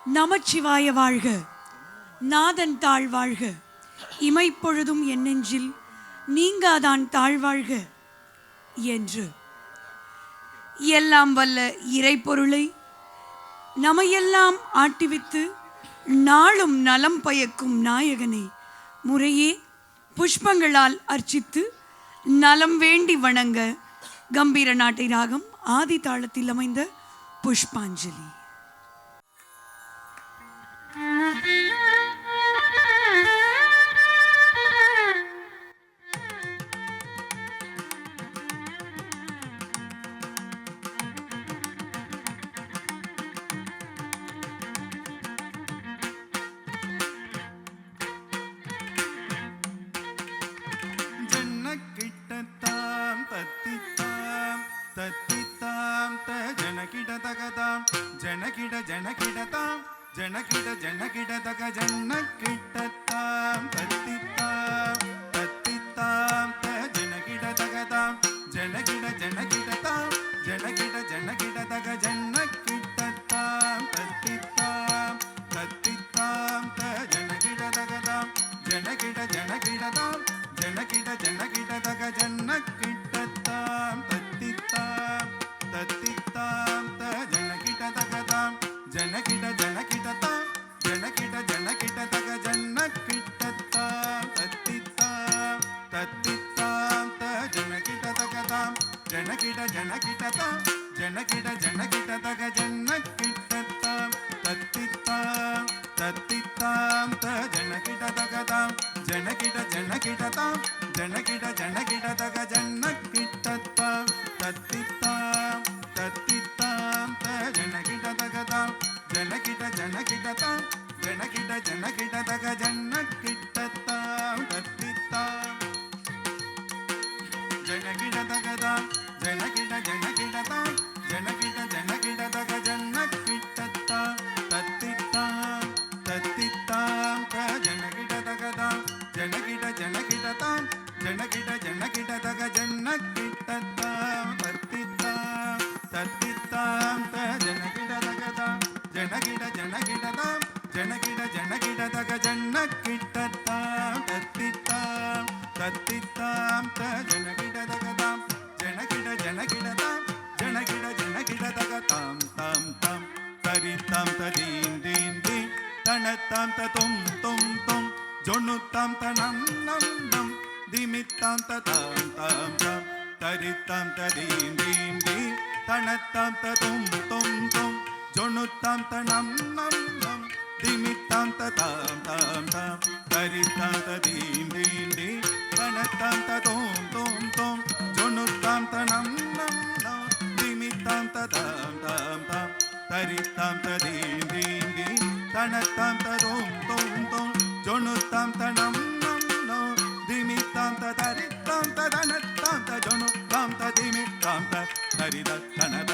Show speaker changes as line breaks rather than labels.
நமச்சிவாய வாழ்க, நாதன் தாழ் வாழ்க, இமைப்பொழுதும் என் நெஞ்சில் நீங்காதான் தாழ்வாழ்க என்று எல்லாம் வல்ல இறைப்பொருளை நமையெல்லாம் ஆட்டிவித்து நாளும் நலம் பயக்கும் நாயகனை முறையே புஷ்பங்களால் அர்ச்சித்து நலம் வேண்டி வணங்க கம்பீர நாட்டை ராகம் ஆதி தாளத்தில் அமைந்த புஷ்பாஞ்சலி.
ஜனகிட ஜனகிட தக ஜன்னக்கிட்டத்தாம் தத்தித்தாம் தத்தித்தாம் த ஜனகிட தகதாம் ஜனகிட ஜனகிடதாம் ஜனகிட ஜனகிட தக ஜன்னக்கிட்டத்தாம் தத்தித்தாம் தத்தித்தாம் த ஜனகிட தகதாம் ஜனகிட ஜனகிடதாம் ஜனகிட ஜனகிட தக ஜன்னக்கிட்டத்தாம் தத்தித்தாம் தத்தித்தாம் த ஜனகிட தகதாம் ஜனகிட ஜனகிடதாம் ஜனகிட ஜனகிட தக ஜன்னக்கிட்டத்தாம் தத்தித்தாம் தத்தித்தாம் த ஜனகிட தகதாம் ஜனகிட ஜனகிடதாம் ஜனகிட ஜனகிட தக ஜன்னக்கிட்டத்தாம் தத்தித்தாம் தத்தித்தாம் த ஜனகிட தகதாம் ஜனகிட ஜனகிடதாம் ஜனகிட ஜனகிட தக ஜன்னக்கிட்டத்தாம் தத்தித்தாம் தத்தித்தாம் த ஜனகிட தகதாம் ஜனகிட ஜனகிடதாம் ஜனகிட ஜனகிட தக ஜன்னக்கிட்டத்தாம் தத்தித்தாம் ஜனகிட தகதாம் ஜனகிட ஜனகிடதாம் ஜனகிட ஜனகிட தக ஜன்னக்கிட்டத்தாம் தத்தித்தாம் தத்தித்தாம் த ஜனகிட தகதாம் ஜனகிட ஜனகிடதாம் ஜனகிட ஜனகிட தக ஜன்னக்கிட்டத்தாம் தத்தித்தாம் தத்தித்தாம் த ஜனகிட தகதாம் ஜனகிட ஜனகிடதாம் ஜனகிட ஜனகிட தக ஜன்னக்கிட்டத்தாம் தத்தித்தாம் தத்தித்தாம் த ஜனகிட தகதாம் ஜனகிட ஜனகிடதாம் ஜனகிட ஜனகிட தகதாம் தாம் தாம் தரித்தாம் ததீம் தீம் தீம் தனத்தாம் ததும் தும் தும் ஜொண்ணுத்தாம் தனம் நம் நம் திமித்தாம் ததாம் தாம் தாம் தரித்தாம் ததீம் தீம் தீம் தனத்தாம் ததும் தும் தும் ஜொண்ணுத்தாம் தனம் நம் நம் திமித்தாம் ததாம் தாம் தாம் தரித்தாம் ததீம் தீம் தீம் தனத்தாம் ததும் தும் தும் ஜொண்ணுத்தாம் தனம் நம் நம் திமித்தாம் ததாம் தாம் தாம் தரித்தாம் ததீம் தீம் தீம் தனத்தாம் ததும் தும் தும் ஜொண்ணுத்தாம் தனம் நம் நம் திமித்தாம் தரித்தாம் தனத்தாம் தஜொண்ணுத்தாம் ததிமித்தாம் தரித தனத